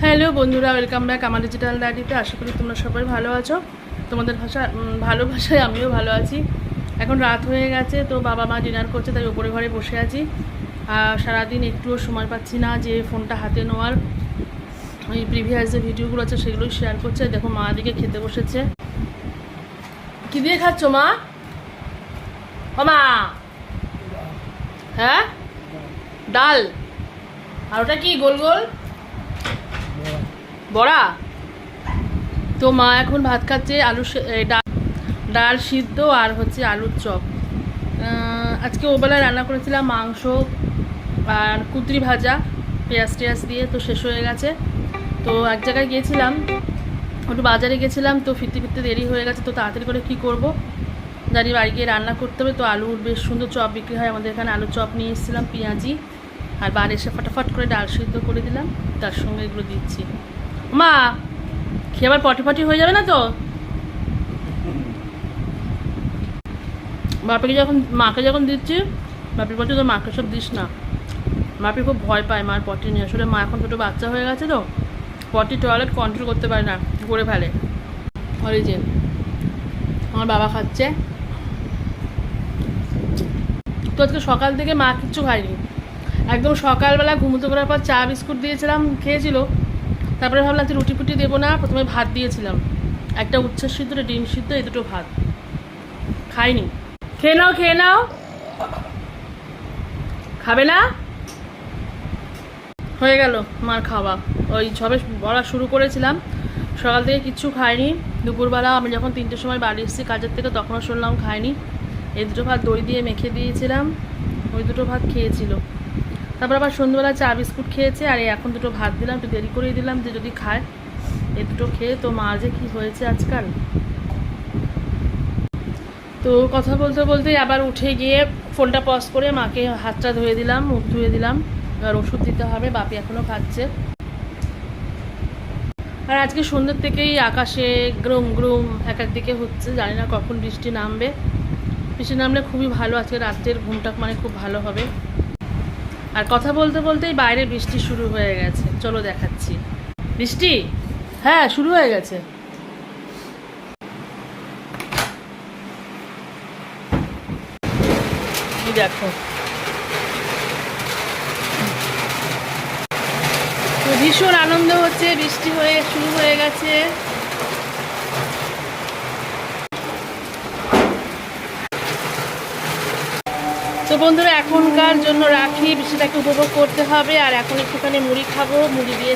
Hello বন্ধুরা, welcome back আমার digital ডায়েরিতে। আশা করি তোমরা সবাই ভালো আছো। তোমাদের ভালোবাসায় আমিও ভালো আছি। এখন রাত হয়ে গেছে, তো বাবা মা ডিনার করছে, তাই ওপরে ঘরে বসে আছি। সারাদিন একটুও সময় পাচ্ছি না যে ফোনটা হাতে নেওয়ার। ওই প্রিভিয়াস যে ভিডিওগুলো আছে সেগুলোই শেয়ার করছে। দেখো মা দিকে খেতে বসেছে। কি দিয়ে খাচ্ছ মা? ও মা, হ্যাঁ ডাল। আর ওটা কি গোল গোল বড়া? তো মা এখন ভাত খাচ্ছে, ডাল সিদ্ধ আর হচ্ছে আলুর চপ। আজকে ওবেলায় রান্না করেছিলাম মাংস আর কুঁদরি ভাজা পেঁয়াজ টেয়াজ দিয়ে, তো শেষ হয়ে গেছে। তো এক জায়গায় গিয়েছিলাম, একটু বাজারে গেছিলাম, তো ফিরতে ফিরতে দেরি হয়ে গেছে। তো তাড়াতাড়ি করে কী করবো, জানি বাড়ি গিয়ে রান্না করতে হবে। তো আলুর বেশ সুন্দর চপ বিক্রি হয় আমাদের এখানে, আলুর চপ নিয়ে এসেছিলাম পেঁয়াজি, আর বার এসে ফটাফট করে ডাল সিদ্ধ করে দিলাম, তার সঙ্গে এগুলো দিচ্ছি। মা খেয়ে আবার পটি হয়ে যাবে না তো? মাকে যখন দিচ্ছি, বাপির পটি তো মাকে সব দিস না। বাপি খুব ভয় পায় মার পটি নিয়ে। আসলে মা এখন ছোটো বাচ্চা হয়ে গেছে, তো পটি টয়লেট কন্ট্রোল করতে পারে না, করে ফেলে। আর এই যে আমার বাবা খাচ্ছে। তো আজকে সকাল থেকে মা কিচ্ছু খায়নি। একদম সকালবেলা ঘুমোতে করার পর চা বিস্কুট দিয়েছিলাম, খেয়েছিল। তারপরে ভাবলাম যে রুটি ফুটি দেবো না, প্রথমে ভাত দিয়েছিলাম, একটা উচ্ছের সিদ্ধ, ডিম সিদ্ধ, এই দুটো ভাত খাইনি। খেয়ে নাও, খাবে না? হয়ে গেল মার খাওয়া। ওই সবে বলা শুরু করেছিলাম, সকাল থেকে কিচ্ছু খাইনি। দুপুরবেলা আমি যখন 3টের সময় বাড়ি এসেছি কাজের থেকে, তখনও শুনলাম খাইনি। এই দুটো ভাত দই দিয়ে মেখে দিয়েছিলাম, ওই দুটো ভাত খেয়েছিল। তারপর আবার সন্ধ্যেবেলা চা বিস্কুট খেয়েছে, আর এখন দুটো ভাত দিলাম, একটু দেরি করেই দিলাম যে যদি খায়। এই দুটো খেয়ে তো মা যে কী হয়েছে আজকাল। তো কথা বলতে বলতেই আবার উঠে গিয়ে ফোনটা পজ করে মাকে হাতটা ধুয়ে দিলাম, মুখ ধুয়ে দিলাম। আর ওষুধ দিতে হবে, বাপি এখনও খাচ্ছে। আর আজকে সন্ধ্যের থেকেই আকাশে গ্রুম গ্রুম এক একদিকে হচ্ছে, জানি না কখন বৃষ্টি নামবে। বৃষ্টি নামলে খুবই ভালো, আজকে রাত্রের ঘুমটা মানে খুব ভালো হবে। আর কথা বলতে বলতেই বাইরে বৃষ্টি শুরু হয়ে গেছে, চলো দেখাচ্ছি। বৃষ্টি হ্যাঁ শুরু হয়ে গেছে। দেখো তো ভীষণ আনন্দ হচ্ছে, বৃষ্টি হয়ে শুরু হয়ে গেছে। তো বন্ধুরা এখনকার জন্য রাখি, বৃষ্টিটাকে উপভোগ করতে হবে। আর এখন একটুখানি মুড়ি খাবো, মুড়ি দিয়ে